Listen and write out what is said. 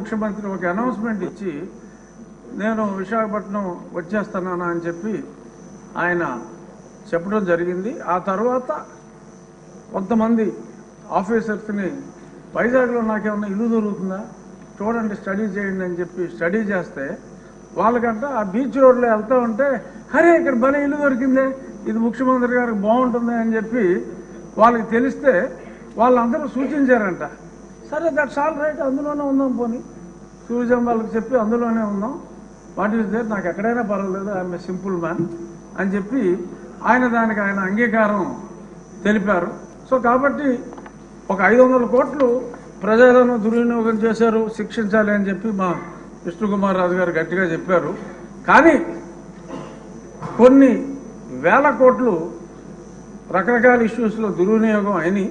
ముఖ్యమంత్రి ఒక అనౌన్స్మెంట్ ఇచ్చి నేను విశాఖపట్నం వచ్చేస్తున్నాను అని చెప్పి ఆయన చెప్పడం జరిగింది. ఆ తర్వాత కొంతమంది ఆఫీసర్స్ని వైజాగ్లో నాకేమన్నా ఇల్లు దొరుకుతుందా చూడండి, స్టడీ చేయండి అని చెప్పి స్టడీ చేస్తే వాళ్ళకంట ఆ బీచ్ రోడ్లో వెళ్తూ ఉంటే అరే ఇక్కడ భలే ఇల్లు దొరికిందే, ఇది ముఖ్యమంత్రి గారికి బాగుంటుంది అని చెప్పి వాళ్ళకి తెలిస్తే వాళ్ళందరూ సూచించారంట. సరే దట్స్ ఆల్ రైట్, అందులోనే ఉందాం, పోనీ టూరిజం వాళ్ళకి చెప్పి అందులోనే ఉందాం, వాట్ ఈస్ దేర్, నాకు ఎక్కడైనా పర్వాలేదు, ఐఎమ్ ఏ సింపుల్ మ్యాన్ అని చెప్పి దానికి ఆయన అంగీకారం తెలిపారు. సో కాబట్టి ఒక 500 కోట్లు ప్రజలను దుర్వినియోగం చేశారు, శిక్షించాలి అని చెప్పి మా విష్ణుకుమార్ రాజు గారు గట్టిగా చెప్పారు. కానీ కొన్ని వేల కోట్లు రకరకాల ఇష్యూస్లో దుర్వినియోగం అయినాయి.